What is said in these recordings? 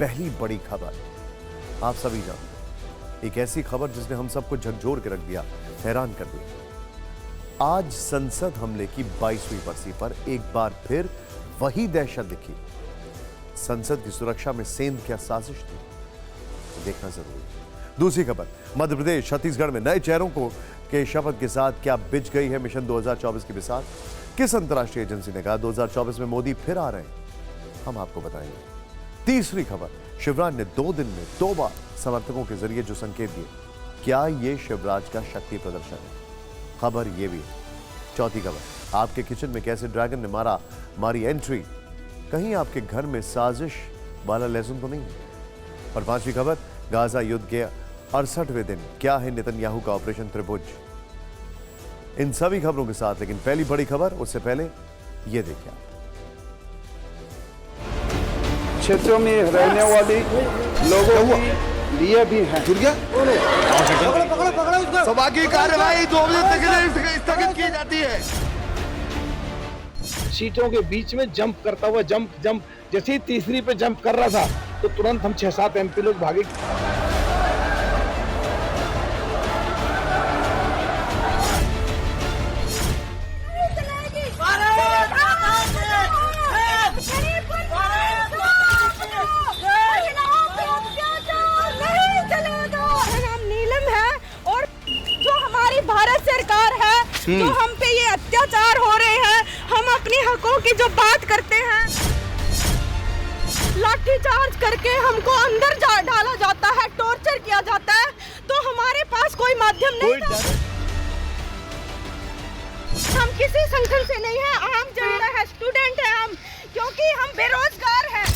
पहली बड़ी खबर आप सभी जानते, एक ऐसी खबर जिसने हम सबको झकझोर के रख दिया, हैरान कर दिया। आज संसद हमले की 22वीं बरसी पर एक बार फिर वही दहशत दिखी। संसद की सुरक्षा में सेंध क्या साजिश थी, तो देखना जरूरी है। दूसरी खबर, मध्य प्रदेश छत्तीसगढ़ में नए चेहरों को के शपथ के साथ क्या बिछ गई है मिशन 2024 की मिसाल। किस अंतर्राष्ट्रीय एजेंसी ने कहा 2024 में मोदी फिर आ रहे हैं, हम आपको बताएंगे। तीसरी खबर, शिवराज ने 2 दिन में 2 बार समर्थकों के जरिए जो संकेत दिए, क्या यह शिवराज का शक्ति प्रदर्शन है, खबर यह भी है। चौथी खबर, आपके किचन में कैसे ड्रैगन ने मारी एंट्री, कहीं आपके घर में साजिश वाला लहसुन तो नहीं है। और पांचवी खबर, गाजा युद्ध के 68वें दिन क्या है नेतन्याहू का ऑपरेशन त्रिभुज। इन सभी खबरों के साथ लेकिन पहली बड़ी खबर, उससे पहले यह देखिए आप। क्षेत्रों में रहने वाले लोगों के लिए भी है। सभा की कार्यवाही 2 बजे तक स्थगित की जाती है। सीटों के बीच में जंप करता हुआ जंप जैसे ही तीसरी पे जंप कर रहा था तो तुरंत हम 6-7 एमपी लोग भागे। जो हम पे ये अत्याचार हो रहे हैं, हम अपने हकों की जो बात करते हैं, लाठीचार्ज करके हमको अंदर डाला जाता है, टॉर्चर किया जाता है, तो हमारे पास कोई माध्यम नहीं था। हम किसी संगठन से नहीं है, आम जनता है, स्टूडेंट है हम, क्योंकि हम बेरोजगार हैं।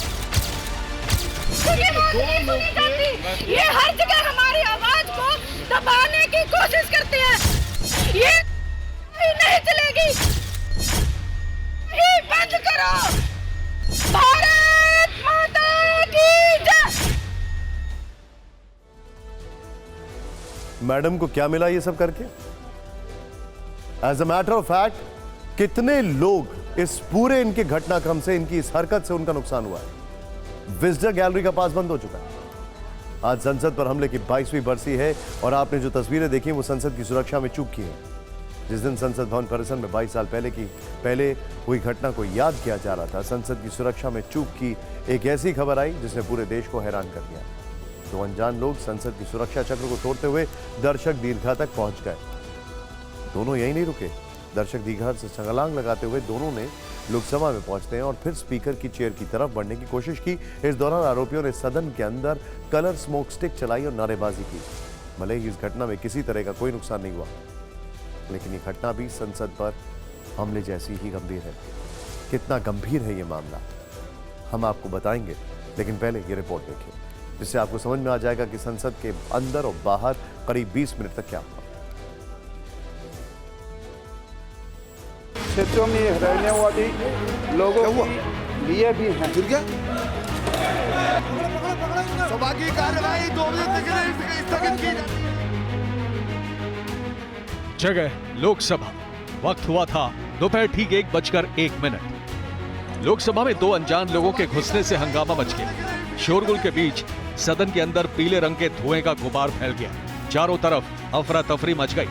ये हर जगह हमारी आवाज को दबाने की कोशिश करते हैं। ये नहीं चलेगी, ये बंद करो। भारत माता की जय। मैडम को क्या मिला ये सब करके? As a matter of fact, कितने लोग इस पूरे इनके घटनाक्रम से, इनकी इस हरकत से उनका नुकसान हुआ है। विजिटर गैलरी का पास बंद हो चुका है। आज संसद पर हमले की 22वीं बरसी है और आपने जो तस्वीरें देखी वो संसद की सुरक्षा में चूक की है। जिस दिन संसद भवन परिसर में 22 साल पहले हुई घटना को याद किया जा रहा था, संसद की सुरक्षा में चूक की एक ऐसी खबर आई जिसने पूरे देश को हैरान कर दिया। 2 अनजान लोग संसद की सुरक्षा चक्र को तोड़ते हुए दर्शक दीर्घा तक पहुंच गए। दोनों यही नहीं रुके, दर्शक दीर्घा से छलांग लगाते हुए दोनों ने लोकसभा में पहुंचते हैं और फिर स्पीकर की चेयर की तरफ बढ़ने की कोशिश की। इस दौरान आरोपियों ने सदन के अंदर कलर स्मोक स्टिक चलाई और नारेबाजी की। भले ही इस घटना में किसी तरह का कोई नुकसान नहीं हुआ, लेकिन ये घटना भी संसद पर हमले जैसी ही गंभीर है। कितना गंभीर है ये मामला, हम आपको बताएंगे, लेकिन पहले ये रिपोर्ट देखिए, जिससे आपको समझ में आ जाएगा कि संसद के अंदर और बाहर करीब 20 मिनट तक क्या हुआ। क्षेत्रों में रहने वाले लोगों के लिए भी है। सभा की कार्यवाही 2 बजे तक स्थगित की जाती है। जगह लोकसभा, वक्त हुआ था दोपहर ठीक 1:01। लोकसभा में 2 अनजान लोगों के घुसने से हंगामा मच गया। शोरगुल के बीच सदन के अंदर पीले रंग के धुएं का गुबार फैल गया। चारों तरफ अफरा तफरी मच गई।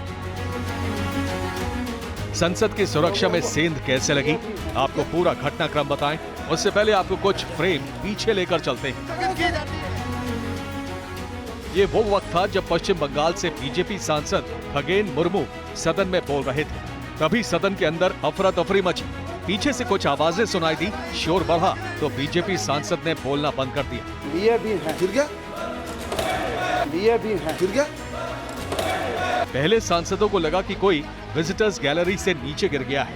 संसद की सुरक्षा में सेंध कैसे लगी, आपको पूरा घटनाक्रम बताएं, उससे पहले आपको कुछ फ्रेम पीछे लेकर चलते हैं। ये वो वक्त था जब पश्चिम बंगाल से बीजेपी सांसद खगेन मुर्मू सदन में बोल रहे थे। तभी सदन के अंदर अफरा तफरी मची। पीछे से कुछ आवाजें सुनाई दी, शोर बढ़ा तो बीजेपी सांसद ने बोलना बंद कर दिया। लिए भी है। गिर गया, लिए भी है। गिर गया। पहले सांसदों को लगा कि कोई विजिटर्स गैलरी से नीचे गिर गया है,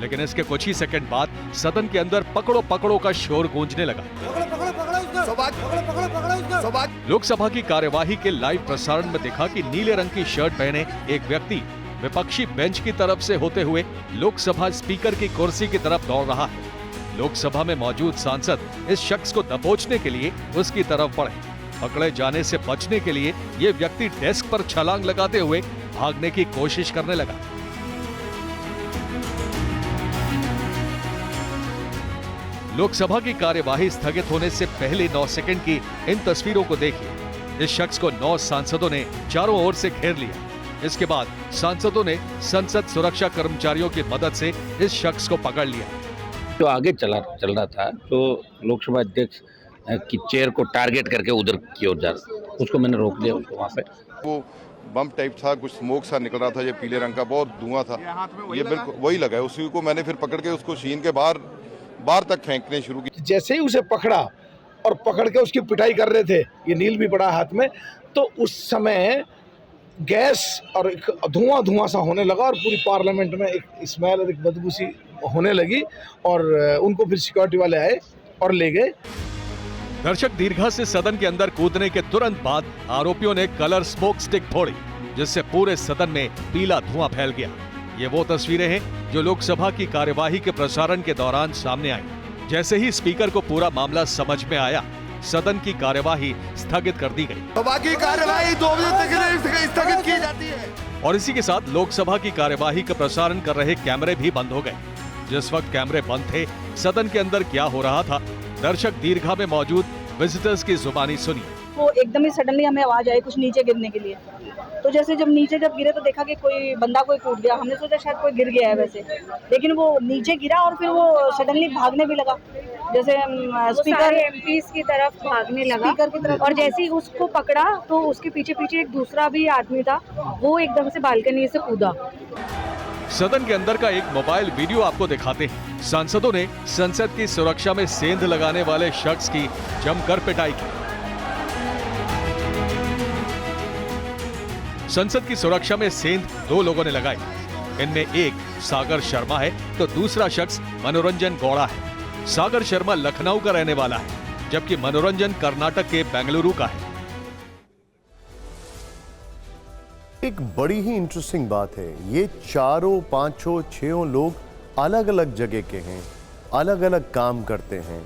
लेकिन इसके कुछ ही सेकंड बाद सदन के अंदर पकड़ो पकड़ो का शोर गूंजने लगा। लोकसभा की कार्यवाही के लाइव प्रसारण में देखा कि नीले रंग की शर्ट पहने एक व्यक्ति विपक्षी बेंच की तरफ से होते हुए लोकसभा स्पीकर की कुर्सी की तरफ दौड़ रहा है। लोकसभा में मौजूद सांसद इस शख्स को दबोचने के लिए उसकी तरफ बढ़े। पकड़े जाने से बचने के लिए ये व्यक्ति डेस्क पर छलांग लगाते हुए भागने की कोशिश करने लगा। लोकसभा की कार्यवाही स्थगित होने से पहले 9 सेकंड की इन तस्वीरों को देखिए। इस शख्स को 9 सांसदों ने चारों ओर से घेर लिया। इसके बाद सांसदों ने संसद सुरक्षा कर्मचारियों की मदद से इस शख्स को पकड़ लिया। जो आगे चल रहा था, तो लोकसभा अध्यक्ष की चेयर को टारगेट करके उधर की ओर जा रहा, उसको मैंने रोक दिया उसको वहाँ पे। वो बम टाइप था, कुछ स्मोक सा निकल रहा था, ये पीले रंग का बहुत धुआं था, ये बिल्कुल वही लगा है। उसी को मैंने फिर पकड़ के उसको शीन के बाहर तक फेंकने शुरू की। जैसे ही उसे पकड़ा और पकड़ के उसकी पिटाई कर रहे थे, ये नील भी पड़ा हाथ में, तो उस समय गैस और एक धुआं सा होने लगा और पूरी पार्लियामेंट में एक स्मेल और एक बदबू सी होने लगी और उनको फिर सिक्योरिटी वाले आए और ले गए। दर्शक दीर्घा से सदन के अंदर कूदने के तुरंत बाद आरोपियों ने कलर स्मोक स्टिक फोड़ी, जिससे पूरे सदन में पीला धुआं फैल गया। ये वो तस्वीरें हैं जो लोकसभा की कार्यवाही के प्रसारण के दौरान सामने आई। जैसे ही स्पीकर को पूरा मामला समझ में आया, सदन की कार्यवाही स्थगित कर दी गई। सभा की कार्यवाही 2 बजे तक स्थगित की जाती है। और इसी के साथ लोकसभा की कार्यवाही का प्रसारण कर रहे कैमरे भी बंद हो गए। जिस वक्त कैमरे बंद थे, सदन के अंदर क्या हो रहा था, दर्शक दीर्घा में मौजूद विजिटर्स की जुबानी सुनिए। वो एकदम ही सडनली हमें आवाज आई कुछ नीचे गिरने के लिए, तो जैसे जब नीचे गिरे तो देखा कि कोई बंदा कोई टूट गया। हमने सोचा शायद कोई गिर गया है वैसे, लेकिन वो नीचे गिरा और फिर वो सडनली भागने भी लगा, जैसे स्पीकर एमपीज की तरफ भागने लगा स्पीकर की तरफ। और जैसे ही उसको पकड़ा तो उसके पीछे एक दूसरा भी आदमी था, वो एकदम से बालकनी से कूदा। सदन के अंदर का एक मोबाइल वीडियो आपको दिखाते हैं। सांसदों ने संसद की सुरक्षा में सेंध लगाने वाले शख्स की जमकर पिटाई की। संसद की सुरक्षा में सेंध 2 लोगों ने लगाई। इनमें एक सागर शर्मा है तो दूसरा शख्स मनोरंजन गौड़ा है। सागर शर्मा लखनऊ का रहने वाला है, जबकि मनोरंजन कर्नाटक के बेंगलुरु का है। एक बड़ी ही इंटरेस्टिंग बात है, ये 4, 5, 6 लोग अलग अलग जगह के हैं, अलग अलग काम करते हैं।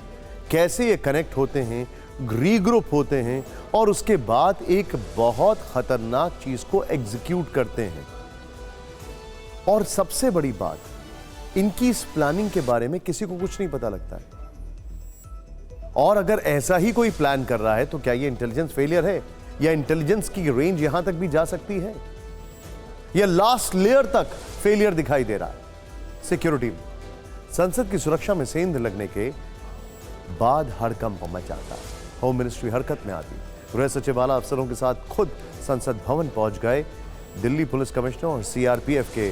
कैसे ये कनेक्ट होते हैं, रीग्रुप होते हैं और उसके बाद एक बहुत खतरनाक चीज को एग्जीक्यूट करते हैं। और सबसे बड़ी बात, इनकी इस प्लानिंग के बारे में किसी को कुछ नहीं पता लगता है। और अगर ऐसा ही कोई प्लान कर रहा है तो क्या ये इंटेलिजेंस फेलियर है, या इंटेलिजेंस की रेंज यहां तक भी जा सकती है, या लास्ट लेयर तक फेलियर दिखाई दे रहा है सिक्योरिटी में। संसद की सुरक्षा में सेंध लगने के बाद हड़कंप मच जाता, होम मिनिस्ट्री हरकत में आती। गृह सचिवालय अफसरों के साथ खुद संसद भवन पहुंच गए। दिल्ली पुलिस कमिश्नर और सीआरपीएफ के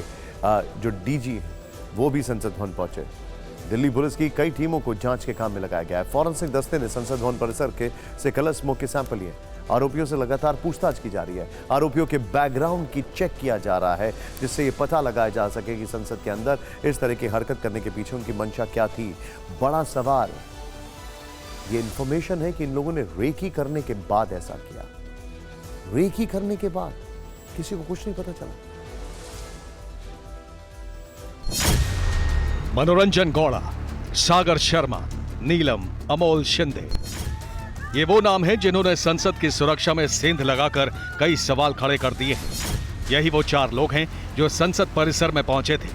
जो डीजी हैं वो भी संसद भवन पहुंचे। दिल्ली पुलिस की कई टीमों को जांच के काम में लगाया गया है। फॉरेंसिक दस्ते ने संसद भवन परिसर से कलर स्मोक के सैंपल लिए। आरोपियों से लगातार पूछताछ की जा रही है। आरोपियों के बैकग्राउंड की चेक किया जा रहा है, जिससे ये पता लगाया जा सके कि संसद के अंदर इस तरह की हरकत करने के पीछे उनकी मंशा क्या थी। बड़ा सवाल ये इंफॉर्मेशन है कि इन लोगों ने रेकी करने के बाद ऐसा किया। रेकी करने के बाद किसी को कुछ नहीं पता चला। मनोरंजन गौड़ा, सागर शर्मा, नीलम, अमोल शिंदे, ये वो नाम हैं जिन्होंने संसद की सुरक्षा में सेंध लगाकर कई सवाल खड़े कर दिए हैं। यही वो 4 लोग हैं जो संसद परिसर में पहुंचे थे।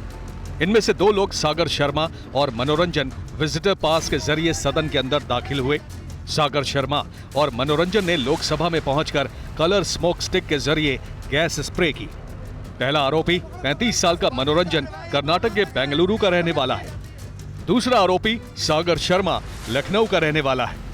इनमें से 2 लोग सागर शर्मा और मनोरंजन विजिटर पास के जरिए सदन के अंदर दाखिल हुए। सागर शर्मा और मनोरंजन ने लोकसभा में पहुंचकर कलर स्मोक स्टिक के जरिए गैस स्प्रे की। पहला आरोपी 35 साल का मनोरंजन कर्नाटक के बेंगलुरु का रहने वाला है। दूसरा आरोपी सागर शर्मा लखनऊ का रहने वाला है।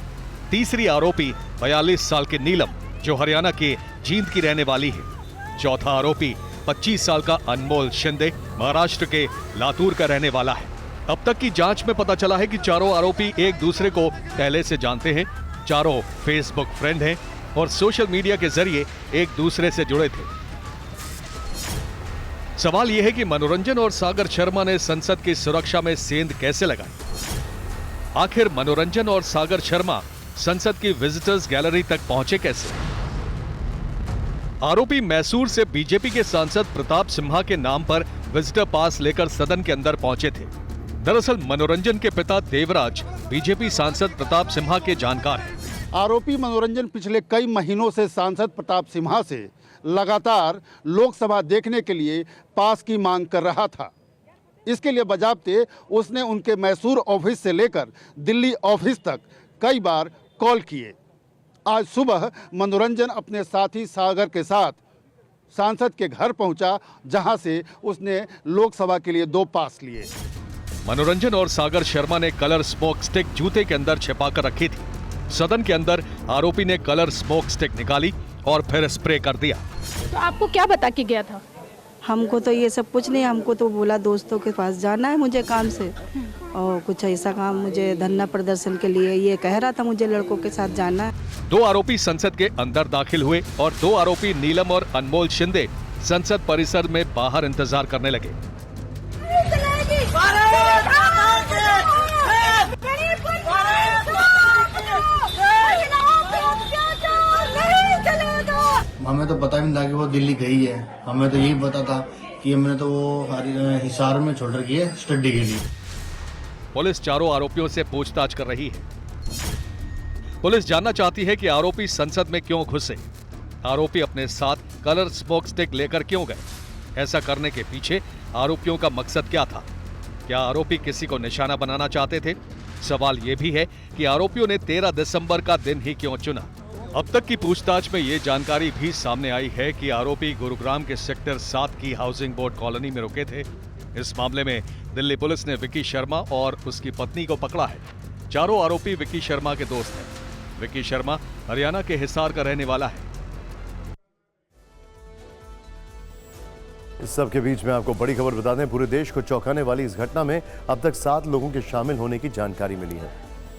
तीसरी आरोपी 42 साल की नीलम जो हरियाणा के जींद की रहने वाली है। चौथा आरोपी 25 साल का अनमोल शिंदे महाराष्ट्र के लातूर का रहने वाला है। अब तक की जांच में पता चला है कि चारों आरोपी एक दूसरे को पहले से जानते हैं। चारों फेसबुक फ्रेंड हैं और सोशल मीडिया के जरिए एक दूसरे से जुड़े थे। सवाल यह है कि मनोरंजन और सागर शर्मा ने संसद की सुरक्षा में सेंध कैसे लगाई। आखिर मनोरंजन और सागर शर्मा संसद की विजिटर्स गैलरी तक पहुंचे कैसे। आरोपी मैसूर से बीजेपी के सांसद प्रताप सिम्हा के नाम पर विजिटर पास लेकर सदन के अंदर पहुंचे थे। दरअसल मनोरंजन के पिता देवराज बीजेपी सांसद प्रताप सिम्हा के जानकार हैं। आरोपी मनोरंजन पिछले कई महीनों से सांसद प्रताप सिम्हा से लगातार लोकसभा देखने के लिए पास की मांग कर रहा था। इसके लिए बजाबते उसने उनके मैसूर ऑफिस से लेकर दिल्ली ऑफिस तक कई बार कॉल किए। आज सुबह मनोरंजन अपने साथी सागर के साथ सांसद के घर पहुंचा, जहां से उसने लोकसभा के लिए 2 पास लिए। मनोरंजन और सागर शर्मा ने कलर स्मोक स्टिक जूते के अंदर छिपाकर रखी थी। सदन के अंदर आरोपी ने कलर स्मोक स्टिक निकाली और फिर स्प्रे कर दिया। तो आपको क्या बता के गया था? हमको तो ये सब कुछ नहीं, हमको तो बोला दोस्तों के पास जाना है मुझे काम से, और कुछ ऐसा काम मुझे धरना प्रदर्शन के लिए ये कह रहा था, मुझे लड़कों के साथ जाना है। 2 आरोपी संसद के अंदर दाखिल हुए और 2 आरोपी नीलम और अनमोल शिंदे संसद परिसर में बाहर इंतजार करने लगे। हमें तो पता भी नहीं था कि वो दिल्ली गई है। हमें तो यही पता था कि हमने तो वो हिसार में छोड़ रखी है स्टडी के लिए। पुलिस चारों आरोपियों से पूछताछ कर रही है। पुलिस जानना चाहती है कि आरोपी संसद में क्यों घुसे, आरोपी अपने साथ कलर स्मोक स्टिक लेकर क्यों गए, ऐसा करने के पीछे आरोपियों का मकसद क्या था, क्या आरोपी किसी को निशाना बनाना चाहते थे। सवाल यह भी है कि आरोपियों ने 13 दिसंबर का दिन ही क्यों चुना। अब तक की पूछताछ में ये जानकारी भी सामने आई है कि आरोपी गुरुग्राम के सेक्टर 7 की हाउसिंग बोर्ड कॉलोनी में रुके थे। इस मामले में दिल्ली पुलिस ने विकी शर्मा और उसकी पत्नी को पकड़ा है। चारों आरोपी विकी शर्मा के दोस्त हैं। विकी शर्मा हरियाणा के हिसार का रहने वाला है। इस सब के बीच में आपको बड़ी खबर बता दें, पूरे देश को चौंकाने वाली इस घटना में अब तक 7 लोगों के शामिल होने की जानकारी मिली है।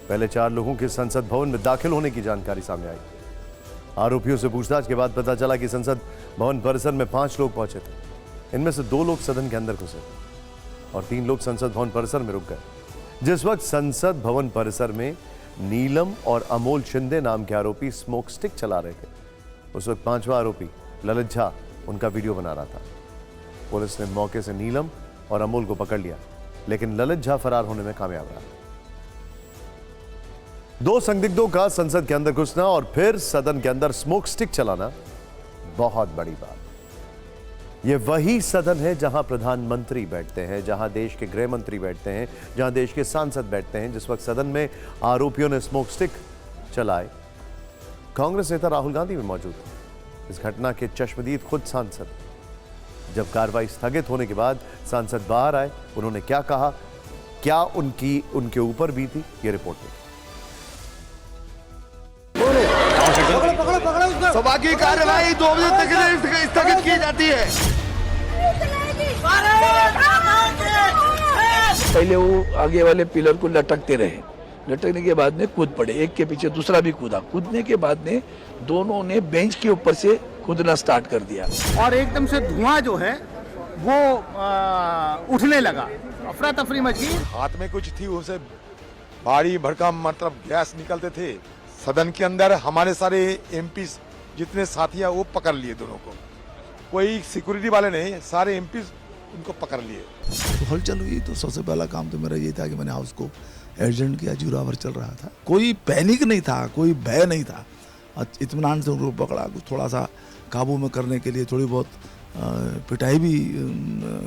पहले 4 लोगों के संसद भवन में दाखिल होने की जानकारी सामने आई। आरोपियों से पूछताछ के बाद पता चला कि संसद भवन परिसर में 5 लोग पहुंचे थे। इनमें से 2 लोग सदन के अंदर घुसे और 3 लोग संसद भवन परिसर में रुक गए। जिस वक्त संसद भवन परिसर में नीलम और अमोल शिंदे नाम के आरोपी स्मोक स्टिक चला रहे थे, उस वक्त 5वां आरोपी ललित झा उनका वीडियो बना रहा था। पुलिस ने मौके से नीलम और अमोल को पकड़ लिया, लेकिन ललित झा फरार होने में कामयाब रहा। 2 संदिग्धों का संसद के अंदर घुसना और फिर सदन के अंदर स्मोक स्टिक चलाना बहुत बड़ी बात। यह वही सदन है जहां प्रधानमंत्री बैठते हैं, जहां देश के गृह मंत्री बैठते हैं, जहां देश के सांसद बैठते हैं। जिस वक्त सदन में आरोपियों ने स्मोक स्टिक चलाए, कांग्रेस नेता राहुल गांधी भी मौजूद थे। इस घटना के चश्मदीद खुद सांसद। जब कार्रवाई स्थगित होने के बाद सांसद बाहर आए, उन्होंने क्या कहा, क्या उनके ऊपर बीती, ये रिपोर्ट में। सभा की कार्यवाही 2 बजे तक के लिए स्थगित की जाती है। पहले वो आगे वाले पिलर को लटकते रहे, लटकने के बाद में कूद पड़े, एक के पीछे दूसरा भी कूदा। कूदने के बाद में दोनों ने बेंच के ऊपर से कूदना स्टार्ट कर दिया और एकदम से धुआं जो है वो उठने लगा, अफरा तफरी मच गई। हाथ में कुछ थी, उसे भारी भरकम मतलब गैस निकलते थे। सदन के अंदर हमारे सारे एमपी जितने साथी हैं वो पकड़ लिए दोनों को, कोई सिक्योरिटी वाले नहीं, सारे एमपी उनको पकड़ लिए। तो हलचल हुई तो सबसे पहला काम तो मेरा ये था कि मैंने हाउस को एडजर्न किया। जुरावर चल रहा था, कोई पैनिक नहीं था, कोई भय नहीं था। इत्मीनान से उनको पकड़ा, कुछ थोड़ा सा काबू में करने के लिए थोड़ी बहुत पिटाई भी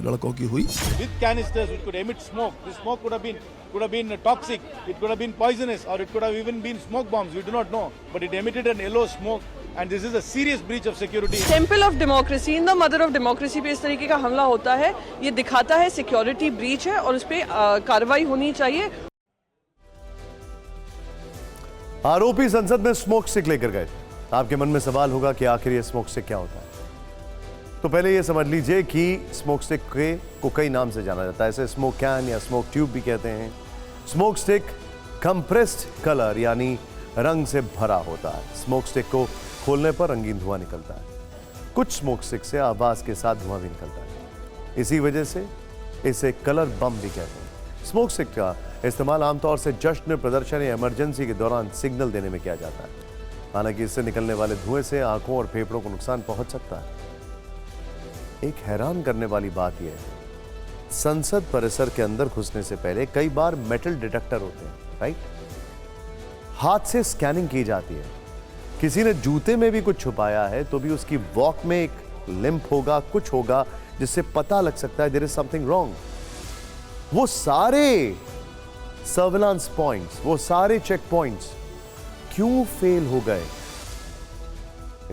लड़कों की हुई। With canisters which could emit smoke. The smoke could have been toxic. It could have been poisonous, or it could have even been smoke bombs. We do not know, but it emitted an yellow smoke, and this is a serious breach of security. Temple of democracy, in the mother of democracy पे इस तरीके का हमला होता है, ये दिखाता है सिक्योरिटी ब्रीच है और उस पर कार्रवाई होनी चाहिए। आरोपी संसद में स्मोक स्टिक लेकर गए। आपके मन में सवाल होगा कि आखिर ये स्मोक स्टिक क्या होता है। तो पहले ये समझ लीजिए कि स्मोक स्टिक को कई नाम से जाना जाता है। इसे स्मोक कैन या स्मोक ट्यूब भी कहते हैं। स्मोक स्टिक कंप्रेस्ड कलर यानी रंग से भरा होता है। स्मोक स्टिक को खोलने पर रंगीन धुआं निकलता है। कुछ स्मोक स्टिक से आवाज के साथ धुआं भी निकलता है। इसी वजह से इसे कलर बम भी कहते हैं। स्मोक स्टिक का इस्तेमाल आमतौर से जश्न, प्रदर्शन या इमरजेंसी के दौरान सिग्नल देने में किया जाता है। हालांकि इससे निकलने वाले धुएं से आंखों और फेफड़ों को नुकसान पहुंच सकता है। एक हैरान करने वाली बात यह है, संसद परिसर के अंदर घुसने से पहले कई बार मेटल डिटेक्टर होते हैं, राइट? हाथ से स्कैनिंग की जाती है। किसी ने जूते में भी कुछ छुपाया है तो भी उसकी वॉक में एक लिम्प होगा, कुछ होगा जिससे पता लग सकता है देयर इज समथिंग रॉन्ग। वो सारे सर्विलांस पॉइंट्स, वो सारे चेक पॉइंट्स क्यों फेल हो गए?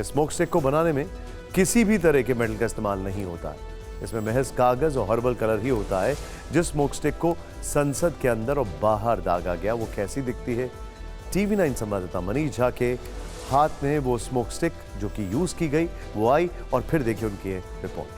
स्मोक स्टिक को बनाने में किसी भी तरह के मेटल का इस्तेमाल नहीं होता है। इसमें महज कागज और हर्बल कलर ही होता है। जिस स्मोक स्टिक को संसद के अंदर और बाहर दागा गया, वो कैसी दिखती है? TV9 संवाददाता मनीष झा के हाथ में वो स्मोक स्टिक जो कि यूज की गई वो आई, और फिर देखिए उनकी ये रिपोर्ट।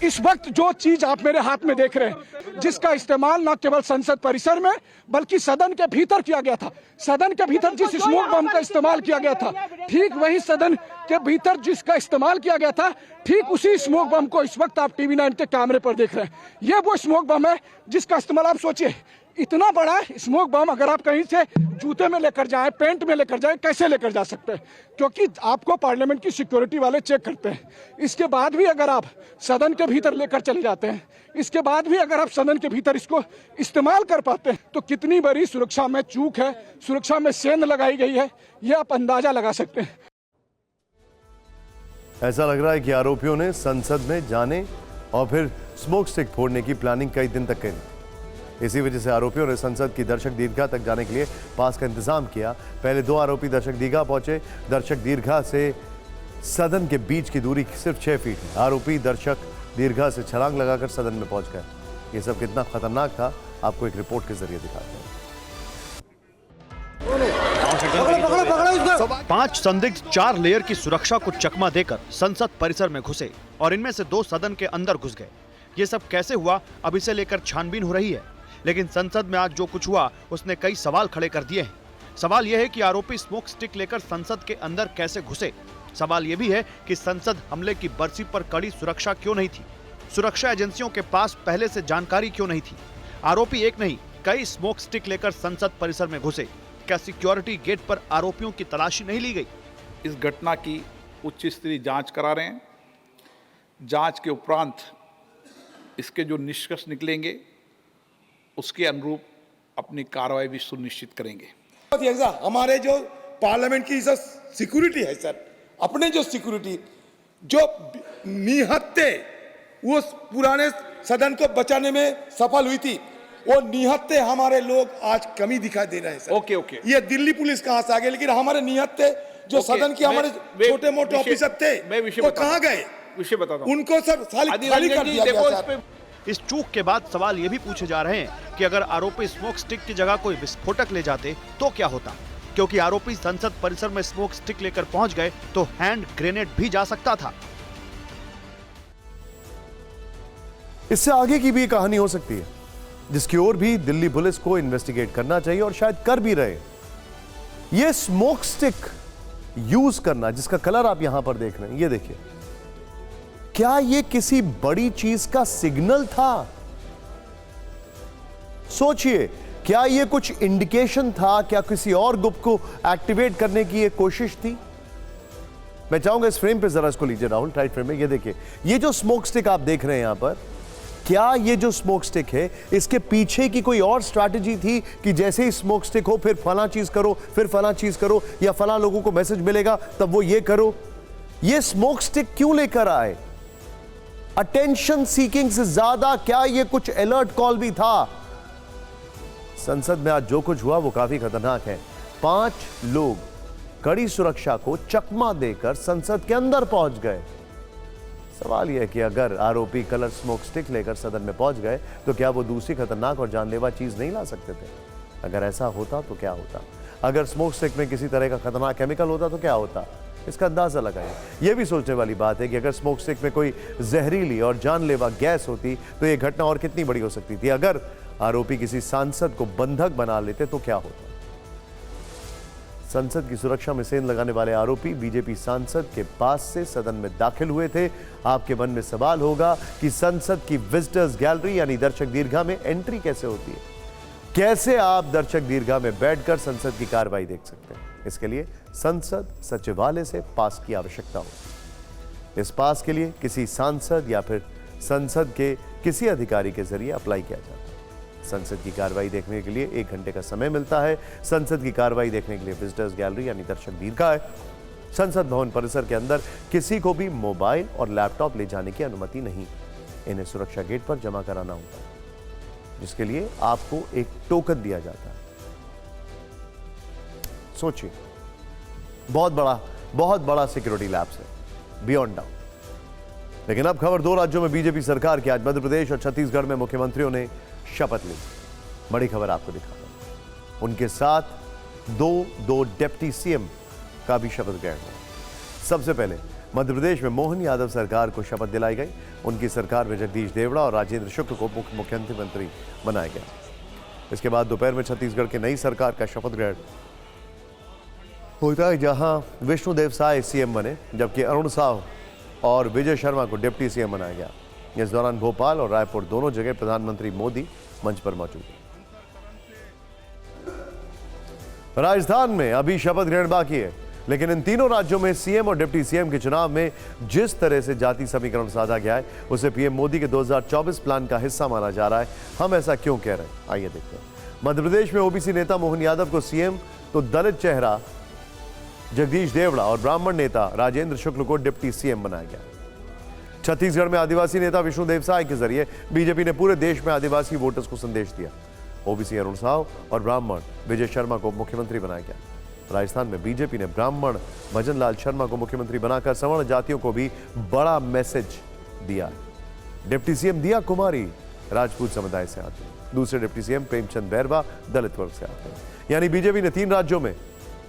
इस वक्त जो चीज आप मेरे हाथ में देख रहे हैं, जिसका इस्तेमाल न केवल संसद परिसर में बल्कि सदन के भीतर किया गया था। सदन के भीतर जिस स्मोक बम का इस्तेमाल किया गया था, ठीक वही सदन के भीतर जिसका इस्तेमाल किया गया था, ठीक उसी स्मोक बम को इस वक्त आप TV9 के कैमरे पर देख रहे हैं। ये वो स्मोक बम है जिसका इस्तेमाल, आप सोचिए इतना बड़ा स्मोक बम अगर आप कहीं से जूते में लेकर जाएं, पेंट में लेकर जाएं, कैसे लेकर जा सकते हैं? क्योंकि आपको पार्लियामेंट की सिक्योरिटी वाले चेक करते हैं। इसके बाद भी अगर आप सदन के भीतर लेकर चले जाते हैं, इसके बाद भी अगर आप सदन के भीतर इसको इस्तेमाल कर पाते हैं, तो कितनी बड़ी सुरक्षा में चूक है, सुरक्षा में सेंध लगाई गई है, यह आप अंदाजा लगा सकते हैं। ऐसा लग रहा है कि आरोपियों ने संसद में जाने और फिर स्मोक स्टिक फोड़ने की प्लानिंग कई दिन तक करी। इसी वजह से आरोपियों ने संसद की दर्शक दीर्घा तक जाने के लिए पास का इंतजाम किया। पहले 2 आरोपी दर्शक दीर्घा पहुंचे। दर्शक दीर्घा से सदन के बीच की दूरी सिर्फ 6 फीट है। आरोपी दर्शक दीर्घा से छलांग लगाकर सदन में पहुंच गए। ये सब कितना खतरनाक था, आपको एक रिपोर्ट के जरिए दिखाते हैं। 5 संदिग्ध 4 लेयर की सुरक्षा को चकमा देकर संसद परिसर में घुसे और इनमें से 2 सदन के अंदर घुस गए। ये सब कैसे हुआ, अब इसे लेकर छानबीन हो रही है। लेकिन संसद में आज जो कुछ हुआ उसने कई सवाल खड़े कर दिए हैं। सवाल यह है कि आरोपी स्मोक स्टिक लेकर संसद के अंदर कैसे घुसे। सवाल यह भी है कि संसद हमले की बरसी पर कड़ी सुरक्षा क्यों नहीं थी। सुरक्षा एजेंसियों के पास पहले से जानकारी क्यों नहीं थी। आरोपी एक नहीं, कई स्मोक स्टिक लेकर संसद परिसर में घुसे। क्या सिक्योरिटी गेट पर आरोपियों की तलाशी नहीं ली गई? इस घटना की उच्च स्तरीय जांच करा रहे हैं। जांच के उपरांत इसके जो निष्कर्ष निकलेंगे उसके अनुरूप अपनी कार्रवाई भी सुनिश्चित करेंगे। हमारे जो पार्लियामेंट की जो सिक्योरिटी है सर, अपने जो सिक्योरिटी जो निहत्ते वो पुराने सदन को बचाने में सफल हुई थी, वो निहत्ते हमारे लोग आज कमी दिखाई दे रहे हैं सर। ओके। ये दिल्ली पुलिस कहाँ से आ गए, लेकिन हमारे निहत्ते जो सदन की हमारे छोटे मोटे ऑफिसर थे वो कहाँ गए? विषय बताता हूं। उनको सर खाली कर दिया गया सर। इस चूक के बाद सवाल ये भी पूछे जा रहे हैं कि अगर आरोपी स्मोक स्टिक की जगह कोई विस्फोटक ले जाते तो क्या होता, क्योंकि आरोपी संसद परिसर में स्मोक स्टिक लेकर पहुंच गए तो हैंड ग्रेनेड भी जा सकता था। इससे आगे की भी कहानी हो सकती है, जिसकी ओर भी दिल्ली पुलिस को इन्वेस्टिगेट करना चाहिए और शायद कर भी रहे। यह स्मोक स्टिक यूज करना, जिसका कलर आप यहां पर देख रहे हैं, ये देखिए, क्या यह किसी बड़ी चीज का सिग्नल था? सोचिए, क्या यह कुछ इंडिकेशन था? क्या किसी और ग्रुप को एक्टिवेट करने की यह कोशिश थी? मैं चाहूंगा इस फ्रेम पे जरा इसको लीजिए राहुल, टाइट फ्रेम में। ये देखिए, ये जो स्मोक स्टिक आप देख रहे हैं यहां पर, क्या ये जो स्मोक स्टिक है इसके पीछे की कोई और स्ट्रैटेजी थी कि जैसे ही स्मोक स्टिक हो फिर फला चीज करो, फिर फला चीज करो, या फला लोगों को मैसेज मिलेगा तब वो ये करो? ये स्मोक स्टिक क्यों लेकर आए? अटेंशन सीकिंग से ज्यादा क्या ये कुछ अलर्ट कॉल भी था? संसद में आज जो कुछ हुआ वो काफी खतरनाक है। 5 लोग कड़ी सुरक्षा को चकमा देकर संसद के अंदर पहुंच गए। सवाल यह है कि अगर आरोपी कलर स्मोक स्टिक लेकर सदन में पहुंच गए तो क्या वो दूसरी खतरनाक और जानलेवा चीज नहीं ला सकते थे? अगर ऐसा होता तो क्या होता? अगर स्मोक स्टिक में किसी तरह का खतरनाक केमिकल होता तो क्या होता? इसका अंदाजा लगाइए। यह भी सोचने वाली बात है कि अगर स्मोक स्टिक में कोई जहरीली और जानलेवा गैस होती तो यह घटना और कितनी बड़ी हो सकती थी। अगर आरोपी किसी सांसद को बंधक बना लेते तो क्या होता? संसद की सुरक्षा में सेंध लगाने वाले आरोपी बीजेपी सांसद के पास से सदन में दाखिल हुए थे। आपके मन में सवाल होगा कि संसद की विजिटर्स गैलरी यानी दर्शक दीर्घा में एंट्री कैसे होती है? कैसे आप दर्शक दीर्घा में बैठकर संसद की कार्रवाई देख सकते हैं? इसके लिए संसद सचिवालय से पास की आवश्यकता होगी। इस पास के लिए किसी सांसद या फिर संसद के किसी अधिकारी के जरिए अप्लाई किया जाता है। संसद की कार्रवाई देखने के लिए 1 घंटे का समय मिलता है। संसद की कार्रवाई देखने के लिए विजिटर्स गैलरी यानी दर्शक दीर्घा है। संसद भवन परिसर के अंदर किसी को भी मोबाइल और लैपटॉप ले जाने की अनुमति नहीं। इन्हें सुरक्षा गेट पर जमा कराना होता है, जिसके लिए आपको एक टोकन दिया जाता है। सोचिए, बहुत बड़ा सिक्योरिटी लैप्स है, बियॉन्ड डाउट। लेकिन अब खबर 2 राज्यों में बीजेपी सरकार की। आज मध्य प्रदेश और छत्तीसगढ़ में मुख्यमंत्रियों ने शपथ ली। बड़ी खबर आपको दिखा रहा हूं। उनके साथ दो डिप्टी सीएम का भी शपथ ग्रहण हुआ। सबसे पहले मध्य प्रदेश में मोहन यादव सरकार को शपथ दिलाई गई। उनकी सरकार में जगदीश देवड़ा और राजेंद्र शुक्ल को मुख्यमंत्री बनाया गया। इसके बाद दोपहर में छत्तीसगढ़ की नई सरकार का शपथ ग्रहण होता है, जहां विष्णुदेव साय सीएम बने, जबकि अरुण साव और विजय शर्मा को डिप्टी सीएम बनाया गया। इस दौरान भोपाल और रायपुर दोनों जगह प्रधानमंत्री मोदी मंच पर मौजूद हैं। राजस्थान में अभी शपथ ग्रहण बाकी है, लेकिन इन तीनों राज्यों में सीएम और डिप्टी सीएम के चुनाव में जिस तरह से जाति समीकरण साधा गया है, उसे पीएम मोदी के 2024 प्लान का हिस्सा माना जा रहा है। हम ऐसा क्यों कह रहे हैं, आइए देखते हैं। मध्य प्रदेश में ओबीसी नेता मोहन यादव को सीएम, तो दलित चेहरा जगदीश देवड़ा और ब्राह्मण नेता राजेंद्र शुक्ल को डिप्टी सीएम बनाया गया। छत्तीसगढ़ में आदिवासी नेता विष्णुदेव साय के जरिए बीजेपी ने पूरे देश में आदिवासी वोटर्स को संदेश दिया। ओबीसी अरुण साव और ब्राह्मण विजय शर्मा को मुख्यमंत्री बनाया गया। राजस्थान में बीजेपी ने ब्राह्मण भजन लाल शर्मा को मुख्यमंत्री बनाकर सवर्ण जातियों को भी बड़ा मैसेज दिया। डिप्टी सीएम दिया कुमारी राजपूत समुदाय से आते हैं, दूसरे डिप्टी सीएम प्रेमचंद बैरवा दलित वर्ग से आते हैं। यानी बीजेपी ने 3 राज्यों में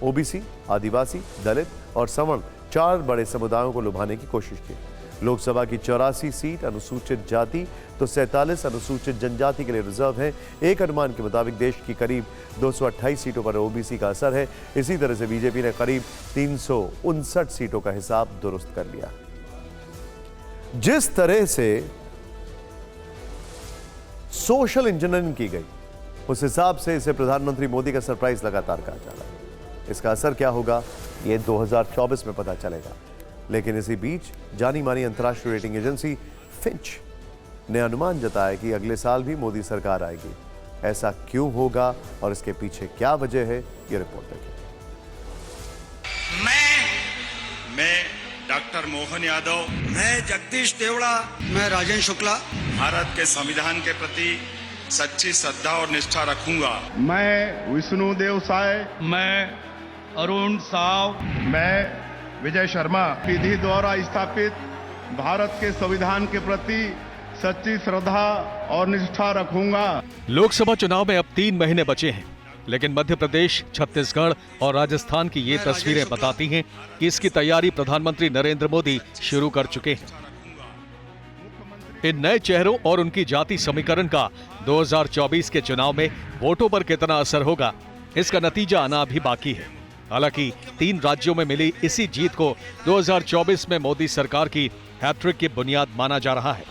ओबीसी, आदिवासी, दलित और सवर्ण 4 बड़े समुदायों को लुभाने की कोशिश की। लोकसभा की 84 सीट अनुसूचित जाति तो 47 अनुसूचित जनजाति के लिए रिजर्व है। एक अनुमान के मुताबिक देश की करीब 228 सीटों पर ओबीसी का असर है। इसी तरह से बीजेपी ने करीब 359 सीटों का हिसाब दुरुस्त कर लिया। जिस तरह से सोशल इंजीनियरिंग की गई, उस हिसाब से इसे प्रधानमंत्री मोदी का सरप्राइज लगातार कहा जा रहा है। इसका असर क्या होगा, ये 2024 में पता चलेगा। लेकिन इसी बीच जानी मानी अंतर्राष्ट्रीय रेटिंग एजेंसी फिंच ने अनुमान जताया कि अगले साल भी मोदी सरकार आएगी। ऐसा क्यों होगा और इसके पीछे क्या वजह है, ये रिपोर्ट देखिए। मैं डॉक्टर मोहन यादव, मैं जगदीश देवड़ा, मैं राजेंद्र शुक्ला भारत के संविधान के प्रति सच्ची श्रद्धा और निष्ठा रखूंगा। मैं विष्णुदेव साय, मैं अरुण साव, मैं विजय शर्मा विधि द्वारा स्थापित भारत के संविधान के प्रति सच्ची श्रद्धा और निष्ठा रखूंगा। लोकसभा चुनाव में अब 3 महीने बचे हैं, लेकिन मध्य प्रदेश, छत्तीसगढ़ और राजस्थान की ये तस्वीरें बताती हैं कि इसकी तैयारी प्रधानमंत्री नरेंद्र मोदी शुरू कर चुके हैं। इन नए चेहरों और उनकी जाति समीकरण का 2024 के चुनाव में वोटों पर कितना असर होगा, इसका नतीजा आना अभी बाकी है। हालांकि 3 राज्यों में मिली इसी जीत को 2024 में मोदी सरकार की हैट्रिक की बुनियाद माना जा रहा है।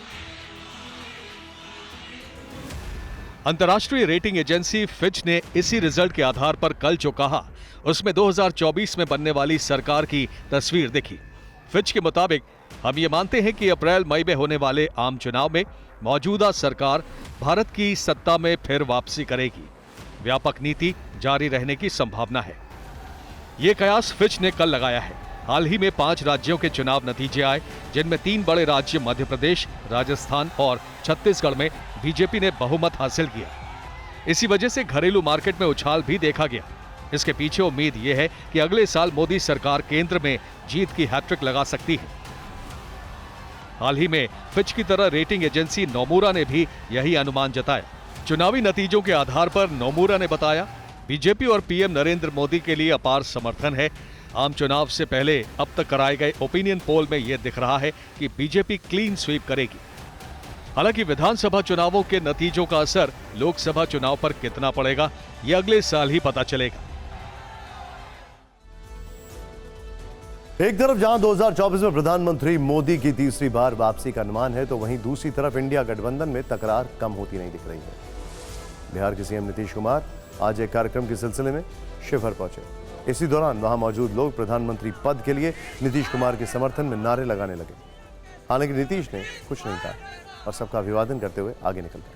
अंतर्राष्ट्रीय रेटिंग एजेंसी फिच ने इसी रिजल्ट के आधार पर कल जो कहा, उसमें 2024 में बनने वाली सरकार की तस्वीर दिखी। फिच के मुताबिक हम ये मानते हैं कि अप्रैल-मई में होने वाले आम चुनाव में मौजूदा सरकार भारत की सत्ता में फिर वापसी करेगी। व्यापक नीति जारी रहने की संभावना है। ये कयास फिच ने कल लगाया है। हाल ही में 5 राज्यों के चुनाव नतीजे आए, जिनमें 3 बड़े राज्य मध्य प्रदेश, राजस्थान और छत्तीसगढ़ में बीजेपी ने बहुमत हासिल किया। इसी वजह से घरेलू मार्केट में उछाल भी देखा गया। इसके पीछे उम्मीद यह है कि अगले साल मोदी सरकार केंद्र में जीत की हैट्रिक लगा सकती है। हाल ही में फिच की तरह रेटिंग एजेंसी नोमूरा ने भी यही अनुमान जताया। चुनावी नतीजों के आधार पर नोमूरा ने बताया, बीजेपी और पीएम नरेंद्र मोदी के लिए अपार समर्थन है। आम चुनाव से पहले अब तक कराए गए ओपिनियन पोल में यह दिख रहा है कि बीजेपी क्लीन स्वीप करेगी। हालांकि विधानसभा चुनावों के नतीजों का असर लोकसभा चुनाव पर कितना पड़ेगा, यह अगले साल ही पता चलेगा। एक तरफ जहां 2024 में प्रधानमंत्री मोदी की तीसरी बार वापसी का अनुमान है, तो वहीं दूसरी तरफ इंडिया गठबंधन में तकरार कम होती नहीं दिख रही है। बिहार के सीएम नीतीश कुमार आज एक कार्यक्रम के सिलसिले में शिवहर पहुंचे। इसी दौरान वहां मौजूद लोग प्रधानमंत्री पद के लिए नीतीश कुमार के समर्थन में नारे लगाने लगे। हालांकि नीतीश ने कुछ नहीं कहा और सबका अभिवादन करते हुए आगे निकल गए।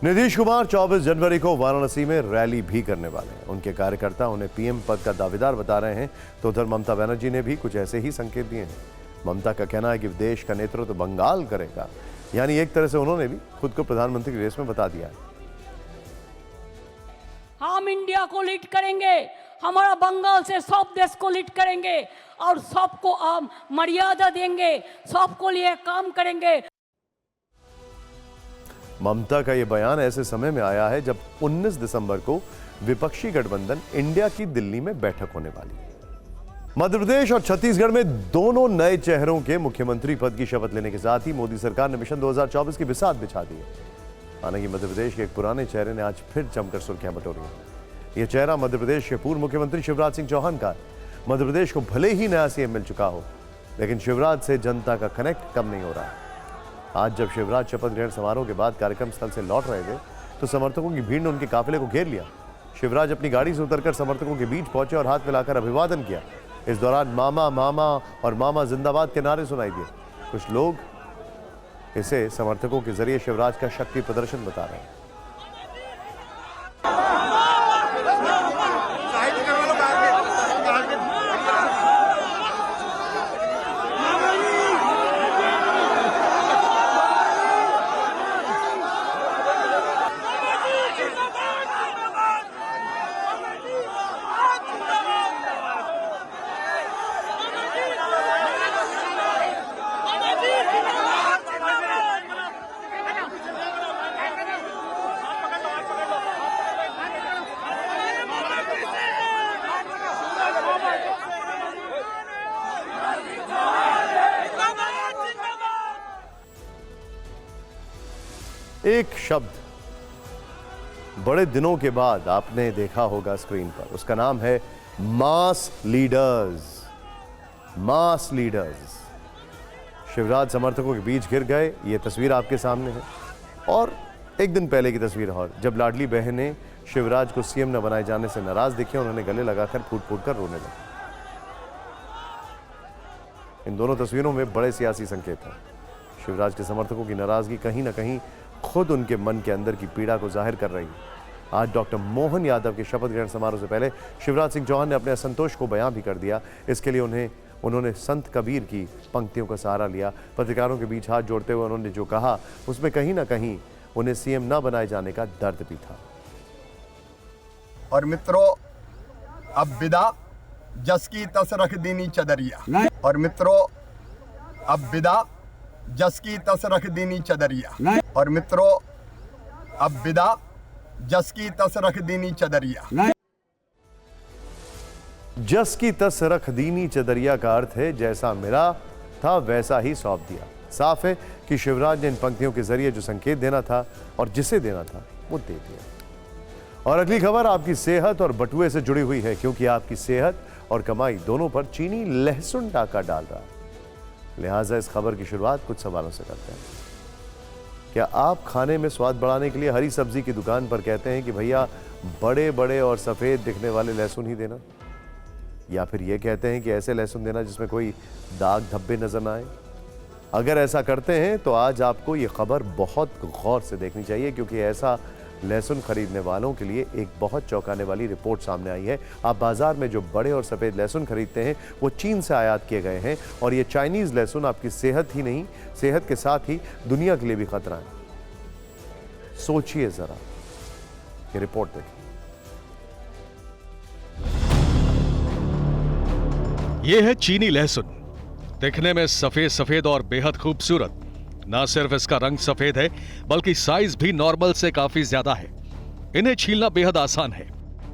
नीतीश कुमार 24 जनवरी को वाराणसी में रैली भी करने वाले हैं। उनके कार्यकर्ता उन्हें पीएम पद का दावेदार बता रहे हैं, तो उधर ममता बनर्जी ने भी कुछ ऐसे ही संकेत दिए हैं। ममता का कहना है कि देश का नेतृत्व तो बंगाल करेगा, यानी एक तरह से उन्होंने भी खुद को प्रधानमंत्री की रेस में बता दिया है। हम इंडिया को लीड करेंगे, हमारा बंगाल से सब देश को लीड करेंगे और सबको हम मर्यादा देंगे, सबको लिए काम करेंगे। ममता का यह बयान ऐसे समय में आया है जब 19 दिसंबर को विपक्षी गठबंधन इंडिया की दिल्ली में बैठक होने वाली है। मध्य प्रदेश और छत्तीसगढ़ में दोनों नए चेहरों के मुख्यमंत्री पद की शपथ लेने के साथ ही मोदी सरकार ने मिशन 2024 की बिसात बिछा दी है। हालांकि मध्य प्रदेश के एक पुराने चेहरे ने आज फिर जमकर सुर्खियां बटोरी हैं। यह चेहरा मध्य प्रदेश के पूर्व मुख्यमंत्री शिवराज सिंह चौहान का है। मध्य प्रदेश को भले ही नया सीएम मिल चुका हो, लेकिन शिवराज से जनता का कनेक्ट कम नहीं हो रहा है। आज जब शिवराज शपथ ग्रहण समारोह के बाद कार्यक्रम स्थल से लौट रहे थे, तो समर्थकों की भीड़ ने उनके काफिले को घेर लिया। शिवराज अपनी गाड़ी से उतरकर समर्थकों के बीच पहुंचे और हाथ मिलाकर अभिवादन किया। इस दौरान मामा मामा और मामा जिंदाबाद के नारे सुनाई दिए। कुछ लोग इसे समर्थकों के जरिए शिवराज का शक्ति प्रदर्शन बता रहे हैं। एक शब्द बड़े दिनों के बाद आपने देखा होगा स्क्रीन पर, उसका नाम है मास लीडर्स। मास लीडर्स शिवराज समर्थकों के बीच घिर गए। ये तस्वीर आपके सामने है। और एक दिन पहले की तस्वीर और, जब लाडली बहनें शिवराज को सीएम न बनाए जाने से नाराज दिखे, उन्होंने गले लगाकर फूट फूट कर रोने लगे। इन दोनों तस्वीरों में बड़े सियासी संकेत हैं। शिवराज के समर्थकों की नाराजगी कहीं ना कहीं खुद उनके मन के अंदर की पीड़ा को जाहिर कर रही है। आज डॉक्टर मोहन यादव के शपथ ग्रहण समारोह से पहले शिवराज सिंह चौहान ने अपने असंतोष को बयां भी कर दिया। इसके लिए उन्होंने संत कबीर की पंक्तियों का सहारा लिया। पत्रकारों के बीच हाथ जोड़ते हुए उन्होंने जो कहा, उसमें कहीं ना कहीं उन्हें सीएम न बनाए जाने का दर्द भी था। और मित्रों, अब विदा जस की तस रख दीनी चदरिया। और मित्रों, अब विदा जस की तस रख दीनी चदरिया। और मित्रों, अब विदा जस की तस रख दीनी चदरिया। जस की तस रख दीनी चदरिया का अर्थ है जैसा मिला था वैसा ही सौंप दिया। साफ है कि शिवराज ने इन पंक्तियों के जरिए जो संकेत देना था और जिसे देना था वो दे दिया। और अगली खबर आपकी सेहत और बटुए से जुड़ी हुई है, क्योंकि आपकी सेहत और कमाई दोनों पर चीनी लहसुन डाका डाल रहा है। लिहाजा इस खबर की शुरुआत कुछ सवालों से करते हैं। क्या आप खाने में स्वाद बढ़ाने के लिए हरी सब्जी की दुकान पर कहते हैं कि भैया बड़े बड़े और सफेद दिखने वाले लहसुन ही देना, या फिर ये कहते हैं कि ऐसे लहसुन देना जिसमें कोई दाग धब्बे नजर ना आए? अगर ऐसा करते हैं तो आज आपको ये खबर बहुत गौर से देखनी चाहिए, क्योंकि ऐसा लहसुन खरीदने वालों के लिए एक बहुत चौंकाने वाली रिपोर्ट सामने आई है। आप बाजार में जो बड़े और सफ़ेद लहसुन खरीदते हैं वो चीन से आयात किए गए हैं, और ये चाइनीज़ लहसुन आपकी सेहत ही नहीं, सेहत के साथ ही दुनिया के लिए भी खतरा है। सोचिए जरा, ये रिपोर्ट देखिए। ये है चीनी लहसुन। दिखने में सफेद सफेद और बेहद खूबसूरत। ना सिर्फ इसका रंग सफेद है, बल्कि साइज भी नॉर्मल से काफी ज्यादा है। इन्हें छीलना बेहद आसान है,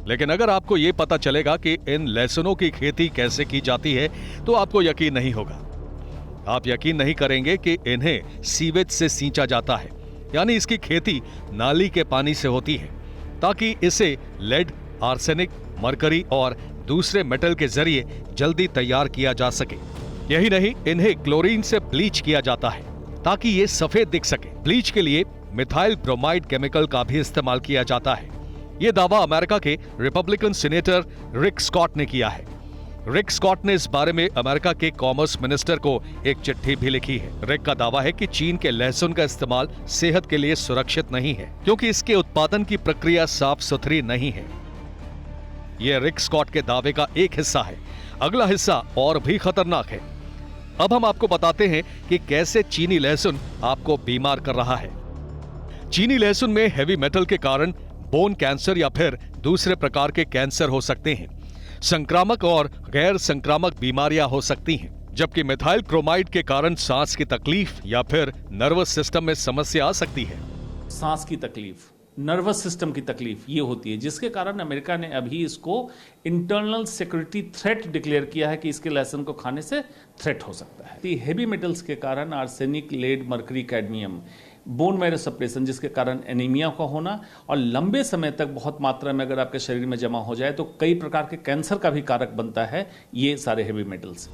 लेकिन अगर आपको यह पता चलेगा कि इन लहसुनों की खेती कैसे की जाती है तो आपको यकीन नहीं होगा। आप यकीन नहीं करेंगे कि इन्हें सीवेज से सींचा जाता है, यानी इसकी खेती नाली के पानी से होती है, ताकि इसे लेड, आर्सेनिक, मरकरी और दूसरे मेटल के जरिए जल्दी तैयार किया जा सके। यही नहीं, इन्हें क्लोरीन से ब्लीच किया जाता है ताकि ये सफेद दिख सके। ब्लीच के लिए मिथाइल ब्रोमाइड केमिकल का भी इस्तेमाल किया जाता है। यह दावा अमेरिका के रिपब्लिकन सीनेटर रिक स्कॉट ने किया है। रिक स्कॉट ने इस बारे में अमेरिका के कॉमर्स मिनिस्टर को एक चिट्ठी भी लिखी है। रिक का दावा है कि चीन के लहसुन का इस्तेमाल सेहत के लिए सुरक्षित नहीं है, क्योंकि इसके उत्पादन की प्रक्रिया साफ सुथरी नहीं है। यह रिक स्कॉट के दावे का एक हिस्सा है। अगला हिस्सा और भी खतरनाक है। अब हम आपको बताते हैं कि कैसे चीनी लहसुन आपको बीमार कर रहा है। चीनी लहसुन में हैवी मेटल के कारण बोन कैंसर या फिर दूसरे प्रकार के कैंसर हो सकते हैं। संक्रामक और गैर संक्रामक बीमारियां हो सकती हैं, जबकि मिथाइल क्रोमाइड के कारण सांस की तकलीफ या फिर नर्वस सिस्टम में समस्या आ सकती है। सांस की तकलीफ, नर्वस सिस्टम की तकलीफ ये होती है, जिसके कारण अमेरिका ने अभी इसको इंटरनल सिक्योरिटी थ्रेट डिक्लेयर किया है कि इसके लहसुन को खाने से थ्रेट हो सकता है। हेवी मेटल्स के कारण arsenic, lead, mercury, cadmium, bone marrow suppression जिसके कारण एनीमिया का होना और लंबे समय तक बहुत मात्रा में अगर आपके शरीर में जमा हो जाए तो कई प्रकार के कैंसर का भी कारक बनता है ये सारे हेवी मेटल्स।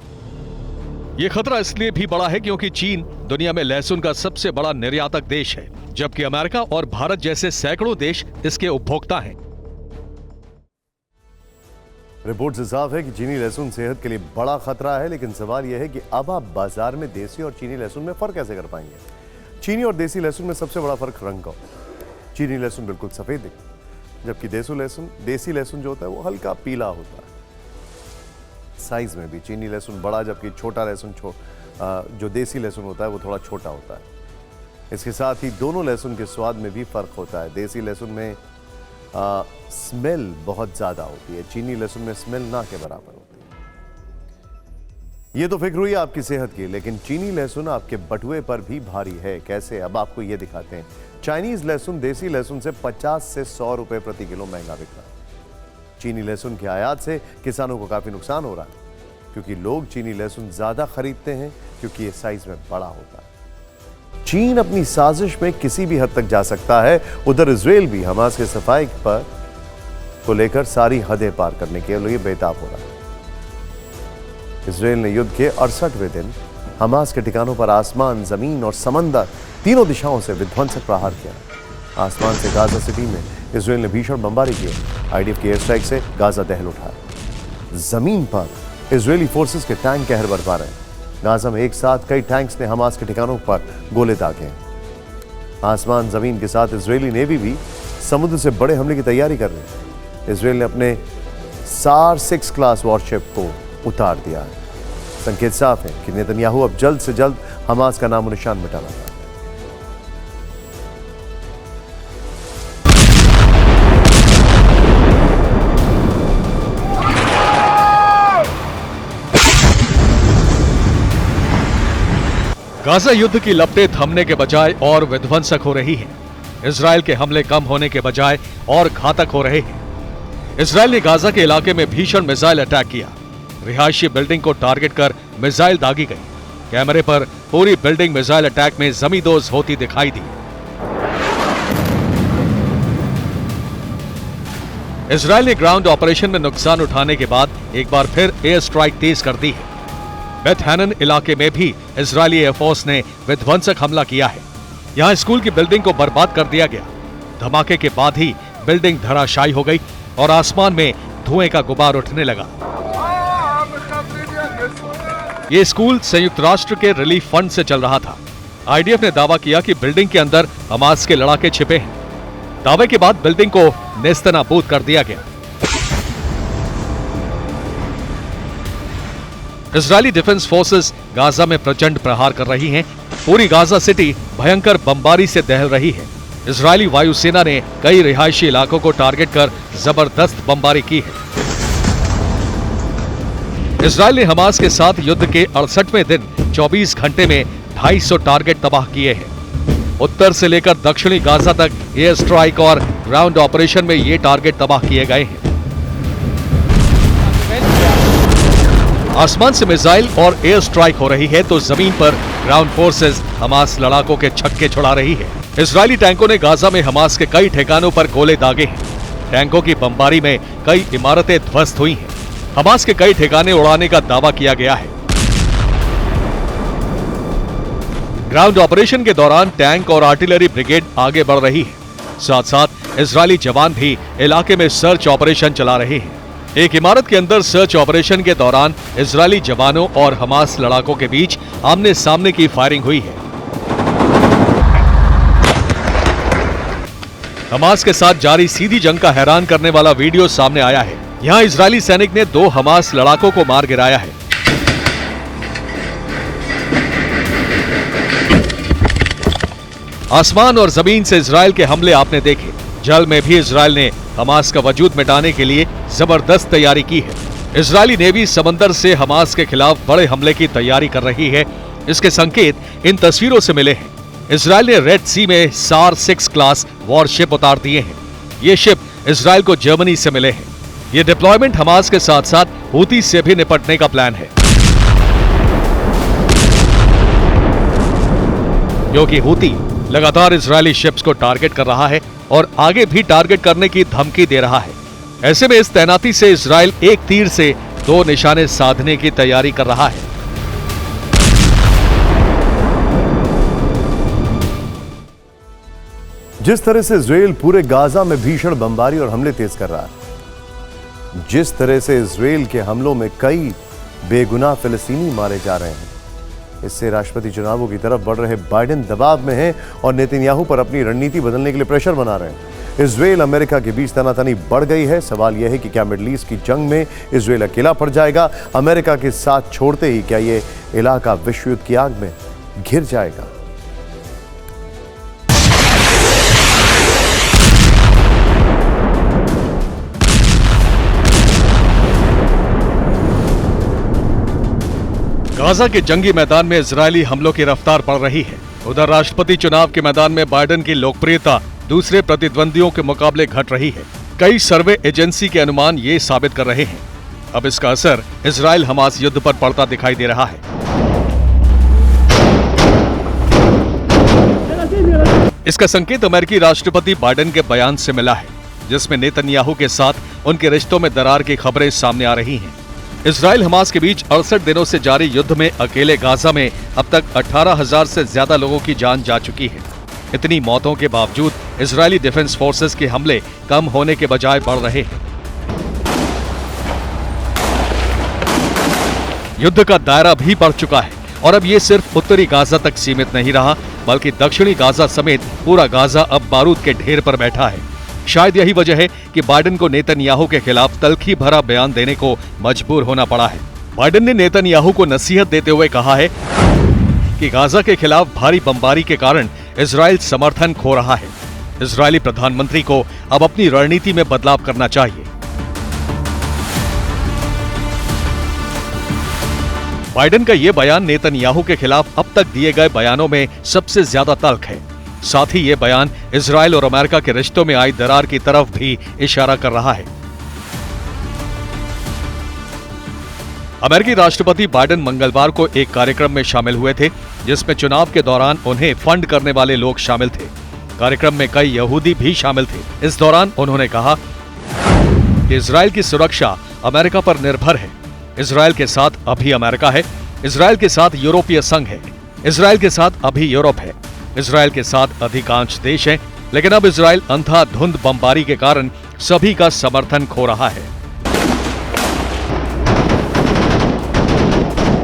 ये खतरा इसलिए भी बड़ा है क्योंकि चीन दुनिया में लहसुन का सबसे बड़ा निर्यातक देश है, जबकि अमेरिका और भारत जैसे सैकड़ों देश इसके उपभोक्ता हैं। रिपोर्ट से साफ है कि चीनी लहसुन सेहत के लिए बड़ा खतरा है, लेकिन सवाल यह है कि अब आप बाजार में देसी और चीनी लहसुन में फर्क कैसे कर पाएंगे। चीनी और देसी लहसुन में सबसे बड़ा फर्क रंग का होता है। चीनी लहसुन बिल्कुल सफेद दिखता है, जबकि देसी लहसुन जो होता है वो हल्का पीला होता है। साइज में भी चीनी लहसुन बड़ा, जबकि छोटा लहसुन जो देसी लहसुन होता है वो थोड़ा छोटा होता है। इसके साथ ही दोनों लहसुन के स्वाद में भी फर्क होता है। देसी लहसुन में स्मेल बहुत ज्यादा होती है, चीनी लहसुन में स्मेल ना के बराबर होती है। ये तो फिक्र हुई आपकी सेहत की, लेकिन चीनी लहसुन आपके बटुए पर भी भारी है। कैसे, अब आपको ये दिखाते हैं। चाइनीज लहसुन देसी लहसुन से 50 से 100 रुपए प्रति किलो महंगा बिक रहा है। चीनी लहसुन के आयात से किसानों को काफी नुकसान हो रहा है, क्योंकि लोग चीनी लहसुन ज्यादा खरीदते हैं क्योंकि ये साइज में बड़ा होता है। चीन अपनी साजिश में किसी भी हद तक जा सकता है। उधर इजराइल भी हमास के सफाई पर को लेकर सारी हदें पार करने के लिए बेताब हो रहा है। इजराइल ने युद्ध के 68वें दिन हमास के ठिकानों पर आसमान, जमीन और समंदर तीनों दिशाओं से विध्वंसक प्रहार किया। आसमान से गाजा सिटी में इजराइल ने भीषण बमबारी की। आईडीएफ की एयर स्ट्राइक से गाजा दहल उठाया। जमीन पर इजरायली फोर्सेस के टैंक कहर बरपा रहे हैं। गाजा में एक साथ कई टैंक्स ने हमास के ठिकानों पर गोले दागे। आसमान जमीन के साथ इजरायली नेवी भी समुद्र से बड़े हमले की तैयारी कर रही है। इजराइल ने अपने SAR 6 क्लास वॉरशिप को उतार दिया है। संकेत साफ है कि नेतन्याहू अब जल्द से जल्द हमास का नामो निशान मिटाना चाहते हैं। गाजा युद्ध की लपटें थमने के बजाय और विध्वंसक हो रही है। इजराइल के हमले कम होने के बजाय और घातक हो रहे हैं। इजराइल ने गाजा के इलाके में भीषण मिसाइल अटैक किया। रिहायशी बिल्डिंग को टारगेट कर मिसाइल दागी गई। कैमरे पर पूरी बिल्डिंग मिसाइल अटैक में जमींदोज होती दिखाई दी। इजराइल ने ग्राउंड ऑपरेशन में नुकसान उठाने के बाद एक बार फिर एयर स्ट्राइक तेज कर दी है। बेथ हैनन इलाके में भी इजरायली एयरफोर्स ने विध्वंसक हमला किया है। यहां स्कूल की बिल्डिंग को बर्बाद कर दिया गया। धमाके के बाद ही बिल्डिंग धराशायी हो गई और आसमान में धुएं का गुबार उठने लगा। ये स्कूल संयुक्त राष्ट्र के रिलीफ फंड से चल रहा था। आईडीएफ ने दावा किया कि बिल्डिंग के अंदर हमास के लड़ाके छिपे हैं। दावे के बाद बिल्डिंग को नेस्तनाबूद कर दिया गया। इजरायली डिफेंस फोर्सेस गाजा में प्रचंड प्रहार कर रही हैं। पूरी गाजा सिटी भयंकर बमबारी से दहल रही है। इजरायली वायुसेना ने कई रिहायशी इलाकों को टारगेट कर जबरदस्त बमबारी की है। इजरायल ने हमास के साथ युद्ध के 68वें दिन 24 घंटे में 250 टारगेट तबाह किए हैं। उत्तर से लेकर दक्षिणी गाजा तक एयर स्ट्राइक और ग्राउंड ऑपरेशन में ये टारगेट तबाह किए गए हैं। आसमान से मिसाइल और एयर स्ट्राइक हो रही है तो जमीन पर ग्राउंड फोर्सेस हमास लड़ाकों के छक्के छुड़ा रही है। इजरायली टैंकों ने गाजा में हमास के कई ठिकानों पर गोले दागे हैं। टैंकों की बमबारी में कई इमारतें ध्वस्त हुई हैं। हमास के कई ठिकाने उड़ाने का दावा किया गया है। ग्राउंड ऑपरेशन के दौरान टैंक और आर्टिलरी ब्रिगेड आगे बढ़ रही है। साथ साथ इजरायली जवान भी इलाके में सर्च ऑपरेशन चला रहे हैं। एक इमारत के अंदर सर्च ऑपरेशन के दौरान इजरायली जवानों और हमास लड़ाकों के बीच आमने सामने की फायरिंग हुई है। हमास के साथ जारी सीधी जंग का हैरान करने वाला वीडियो सामने आया है। यहां इजरायली सैनिक ने 2 हमास लड़ाकों को मार गिराया है। आसमान और जमीन से इजरायल के हमले आपने देखे। जल में भी इजरायल ने हमास का वजूद मिटाने के लिए जबरदस्त तैयारी की है। इजरायली नेवी समंदर से हमास के खिलाफ बड़े हमले की तैयारी कर रही है। इसके संकेत इन तस्वीरों से मिले हैं। इजरायल ने रेड सी में सार 6 क्लास वॉरशिप उतार दिए हैं। ये शिप इजरायल को जर्मनी से मिले हैं। ये डिप्लॉयमेंट हमास के साथ साथ हूती से भी निपटने का प्लान है, क्योंकि हूती लगातार इजरायली शिप्स को टारगेट कर रहा है और आगे भी टारगेट करने की धमकी दे रहा है। ऐसे में इस तैनाती से इजरायल एक तीर से 2 निशाने साधने की तैयारी कर रहा है। जिस तरह से इजरायल पूरे गाजा में भीषण बमबारी और हमले तेज कर रहा है, जिस तरह से इजरायल के हमलों में कई बेगुनाह फिलिस्तीनी मारे जा रहे हैं, इससे राष्ट्रपति चुनावों की तरफ बढ़ रहे बाइडेन दबाव में हैं और नेतन्याहू पर अपनी रणनीति बदलने के लिए प्रेशर बना रहे हैं। इजरायल अमेरिका के बीच तनातनी बढ़ गई है। सवाल यह है कि क्या मिडल ईस्ट की जंग में इजरायल अकेला पड़ जाएगा? अमेरिका के साथ छोड़ते ही क्या ये इलाका विश्व युद्ध की आग में घिर जाएगा? गाजा के जंगी मैदान में इजरायली हमलों की रफ्तार बढ़ रही है। उधर राष्ट्रपति चुनाव के मैदान में बाइडेन की लोकप्रियता दूसरे प्रतिद्वंदियों के मुकाबले घट रही है। कई सर्वे एजेंसी के अनुमान ये साबित कर रहे हैं। अब इसका असर इजरायल हमास युद्ध पर पड़ता दिखाई दे रहा है। इसका संकेत अमेरिकी राष्ट्रपति बाइडेन के बयान से मिला है, जिसमें नेतन्याहू के साथ उनके रिश्तों में दरार की खबरें सामने आ रही हैं। इजरायल हमास के बीच 68 दिनों से जारी युद्ध में अकेले गाजा में अब तक 18,000 से ज्यादा लोगों की जान जा चुकी है। इतनी मौतों के बावजूद इजरायली डिफेंस फोर्सेस के हमले कम होने के बजाय बढ़ रहे हैं। युद्ध का दायरा भी बढ़ चुका है और अब ये सिर्फ उत्तरी गाजा तक सीमित नहीं रहा, बल्कि दक्षिणी गाजा समेत पूरा गाजा अब बारूद के ढेर पर बैठा है। शायद यही वजह है कि बाइडेन को नेतन्याहू के खिलाफ तल्खी भरा बयान देने को मजबूर होना पड़ा है। बाइडेन ने नेतन्याहू को नसीहत देते हुए कहा है कि गाजा के खिलाफ भारी बमबारी के कारण इजरायल समर्थन खो रहा है। इजरायली प्रधानमंत्री को अब अपनी रणनीति में बदलाव करना चाहिए। बाइडेन का यह बयान नेतन्याहू के खिलाफ अब तक दिए गए बयानों में सबसे ज्यादा तल्ख है। साथ ही ये बयान इजरायल और अमेरिका के रिश्तों में आई दरार की तरफ भी इशारा कर रहा है। अमेरिकी राष्ट्रपति बाइडेन मंगलवार को एक कार्यक्रम में शामिल हुए थे, जिसमें चुनाव के दौरान उन्हें फंड करने वाले लोग शामिल थे। कार्यक्रम में कई यहूदी भी शामिल थे। इस दौरान उन्होंने कहा कि इजरायल की सुरक्षा अमेरिका पर निर्भर है। इजरायल के साथ अभी अमेरिका है, इजरायल के साथ यूरोपीय संघ है, इजरायल के साथ अभी यूरोप है, इजरायल के साथ अधिकांश देश हैं, लेकिन अब इजरायल अंधाधुंध बमबारी के कारण सभी का समर्थन खो रहा है।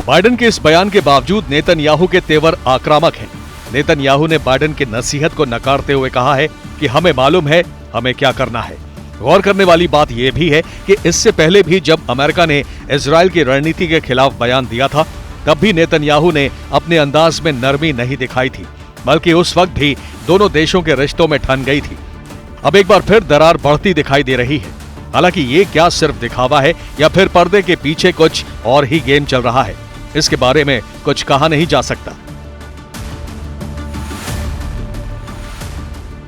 बाइडेन के इस बयान के बावजूद नेतन्याहू के तेवर आक्रामक हैं। नेतन्याहू ने बाइडेन की नसीहत को नकारते हुए कहा है कि हमें मालूम है हमें क्या करना है। गौर करने वाली बात यह भी है कि इससे पहले भी जब अमेरिका ने इजरायल की रणनीति के खिलाफ बयान दिया था, तब भी नेतन्याहू ने अपने अंदाज में नरमी नहीं दिखाई थी, बल्कि उस वक्त भी दोनों देशों के रिश्तों में ठन गई थी। अब एक बार फिर दरार बढ़ती दिखाई दे रही है। हालांकि ये क्या सिर्फ दिखावा है या फिर पर्दे के पीछे कुछ और ही गेम चल रहा है, इसके बारे में कुछ कहा नहीं जा सकता।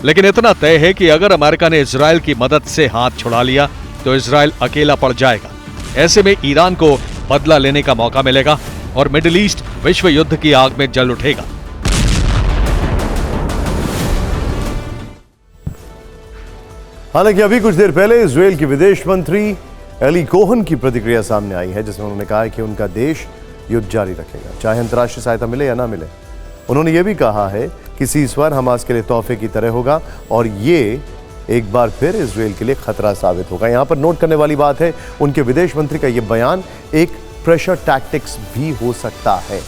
लेकिन इतना तय है कि अगर अमेरिका ने इजरायल की मदद से हाथ छुड़ा लिया तो इजरायल अकेला पड़ जाएगा। ऐसे में ईरान को बदला लेने का मौका मिलेगा और मिडिल ईस्ट विश्व युद्ध की आग में जल उठेगा। हालांकि अभी कुछ देर पहले इजरायल की विदेश मंत्री एली कोहन की प्रतिक्रिया सामने आई है, जिसमें उन्होंने कहा है कि उनका देश युद्ध जारी रखेगा, चाहे अंतर्राष्ट्रीय सहायता मिले या ना मिले। उन्होंने यह भी कहा है कि सीज़फायर हमास के लिए तोहफे की तरह होगा और ये एक बार फिर इजराइल के लिए खतरा साबित होगा। यहां पर नोट करने वाली बात है, उनके विदेश मंत्री का यह बयान एक प्रेशर टैक्टिक्स भी हो सकता है,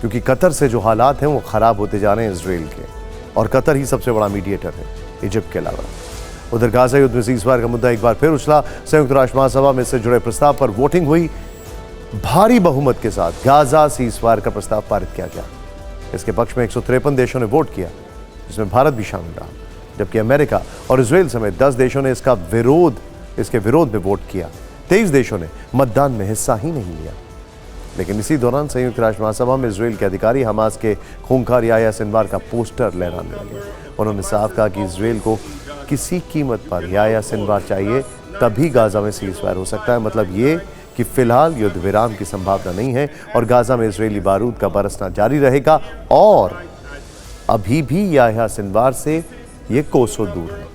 क्योंकि कतर से जो हालात हैं वो खराब होते जा रहे हैं इजराइल के, और कतर ही सबसे बड़ा मीडिएटर है इजिप्ट के अलावा। उधर गाजा युद्ध में सीज़फायर का मुद्दा एक बार फिर उछला। संयुक्त राष्ट्र महासभा में इससे जुड़े प्रस्ताव पर वोटिंग हुई। भारी बहुमत के साथ गाजा सीज़फायर का प्रस्ताव पारित किया गया। इसके पक्ष में 153 देशों ने वोट किया, जिसमें भारत भी शामिल रहा, जबकि अमेरिका और इजराइल समेत 10 देशों ने इसके विरोध में वोट किया। 23 देशों ने मतदान में हिस्सा ही नहीं लिया। लेकिन इसी दौरान संयुक्त राष्ट्र महासभा में इजराइल के अधिकारी हमास के खूंखार याह्या सिनवार का पोस्टर लहराने लगे। उन्होंने साफ कहा कि इजराइल को किसी कीमत पर याह्या सिनवार चाहिए, तभी गाजा में सीज़फायर हो सकता है। मतलब ये कि फिलहाल युद्ध विराम की संभावना नहीं है और गाजा में इजरायली बारूद का बरसना जारी रहेगा, और अभी भी याह्या सिनवार से ये कोसों दूर है।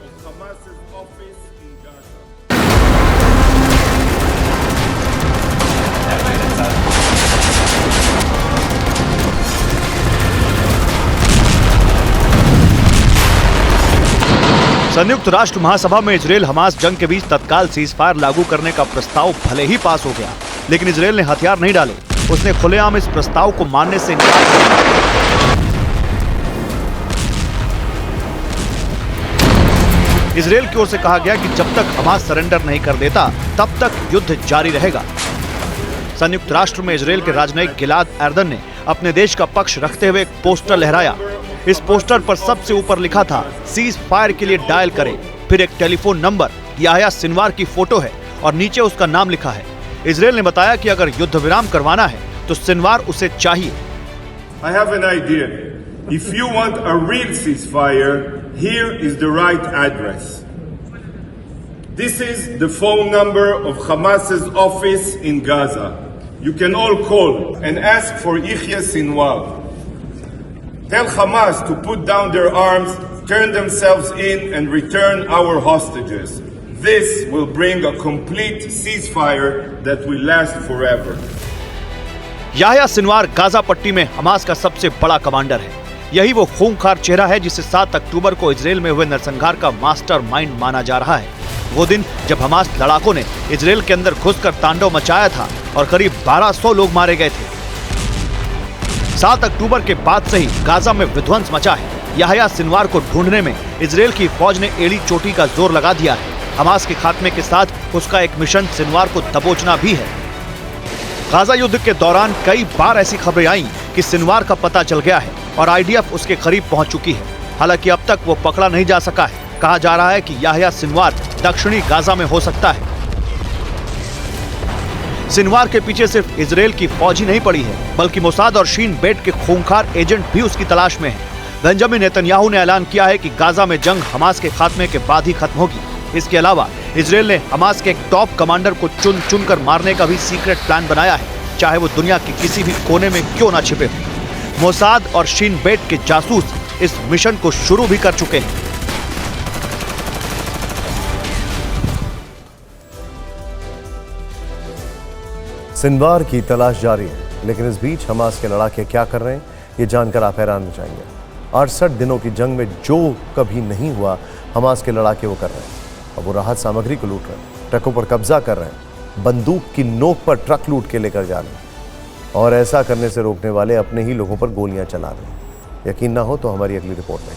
संयुक्त राष्ट्र महासभा में इजराइल हमास जंग के बीच तत्काल सीज़फायर लागू करने का प्रस्ताव भले ही पास हो गया, लेकिन इजराइल ने हथियार नहीं डाले। उसने खुलेआम इस प्रस्ताव को मानने से इनकार कर दिया। इजराइल की ओर से कहा गया कि जब तक हमास सरेंडर नहीं कर देता तब तक युद्ध जारी रहेगा। संयुक्त राष्ट्र में इजराइल के राजनयिक गिलाद एर्दन ने अपने देश का पक्ष रखते हुए एक पोस्टर लहराया। इस पोस्टर पर सबसे ऊपर लिखा था, सीज फायर के लिए डायल करें। फिर एक टेलीफोन नंबर, याह्या सिनवार की फोटो है और नीचे उसका नाम लिखा है। इजराइल ने बताया कि अगर युद्ध विराम करवाना है तो सिनवार उसे चाहिए। I have an idea. If you want a real ceasefire, here is the right address. This is the phone number of Hamas's office in Gaza. You can all call and ask for Yahya Sinwar. Tell Hamas to put down their arms, turn themselves in and return our hostages. This will bring a complete ceasefire that will last forever. Yahya Sinwar Gaza पट्टी में Hamas का सबसे बड़ा commander है। यही वो खूंखार चेहरा है जिसे 7 अक्टूबर को इजराइल में हुए नरसंहार का मास्टरमाइंड माना जा रहा है। वो दिन जब हमास लड़ाकों ने इजराइल के अंदर घुसकर तांडव मचाया था और करीब 1200 लोग मारे गए थे। 7 अक्टूबर के बाद से ही गाजा में विध्वंस मचा है। याह्या सिनवार को ढूंढने में इजराइल की फौज ने एड़ी चोटी का जोर लगा दिया है। हमास के खात्मे के साथ उसका एक मिशन सिनवार को दबोचना भी है। गाजा युद्ध के दौरान कई बार ऐसी खबरें आईं कि सिनवार का पता चल गया है और आईडीएफ उसके करीब पहुंच चुकी है। हालांकि अब तक वो पकड़ा नहीं जा सका है। कहा जा रहा है कि याह्या सिनवार दक्षिणी गाजा में हो सकता है। सिनवार के पीछे सिर्फ इजराइल की फौज ही नहीं पड़ी है, बल्कि मोसाद और शीन बेट के खूंखार एजेंट भी उसकी तलाश में हैं। बेंजामिन नेतन्याहू ने ऐलान किया है कि गाजा में जंग हमास के खात्मे के बाद ही खत्म होगी। इसके अलावा इजराइल ने हमास के एक टॉप कमांडर को चुन चुनकर मारने का भी सीक्रेट प्लान बनाया है, चाहे वो दुनिया के किसी भी कोने में क्यों ना छिपे हो। मोसाद और शीन बेट के जासूस इस मिशन को शुरू भी कर चुके हैं। सिनवार की तलाश जारी है, लेकिन इस बीच हमास के लड़ाके क्या कर रहे हैं ये जानकर आप हैरान हो जाएंगे। 68 दिनों की जंग में जो कभी नहीं हुआ हमास के लड़ाके वो कर रहे हैं। अब वो राहत सामग्री को लूट रहे हैं, ट्रकों पर कब्जा कर रहे हैं, बंदूक की नोक पर ट्रक लूट के लेकर जा रहे हैं, और ऐसा करने से रोकने वाले अपने ही लोगों पर गोलियां चला रहे हैं। यकीन ना हो तो हमारी अगली रिपोर्ट में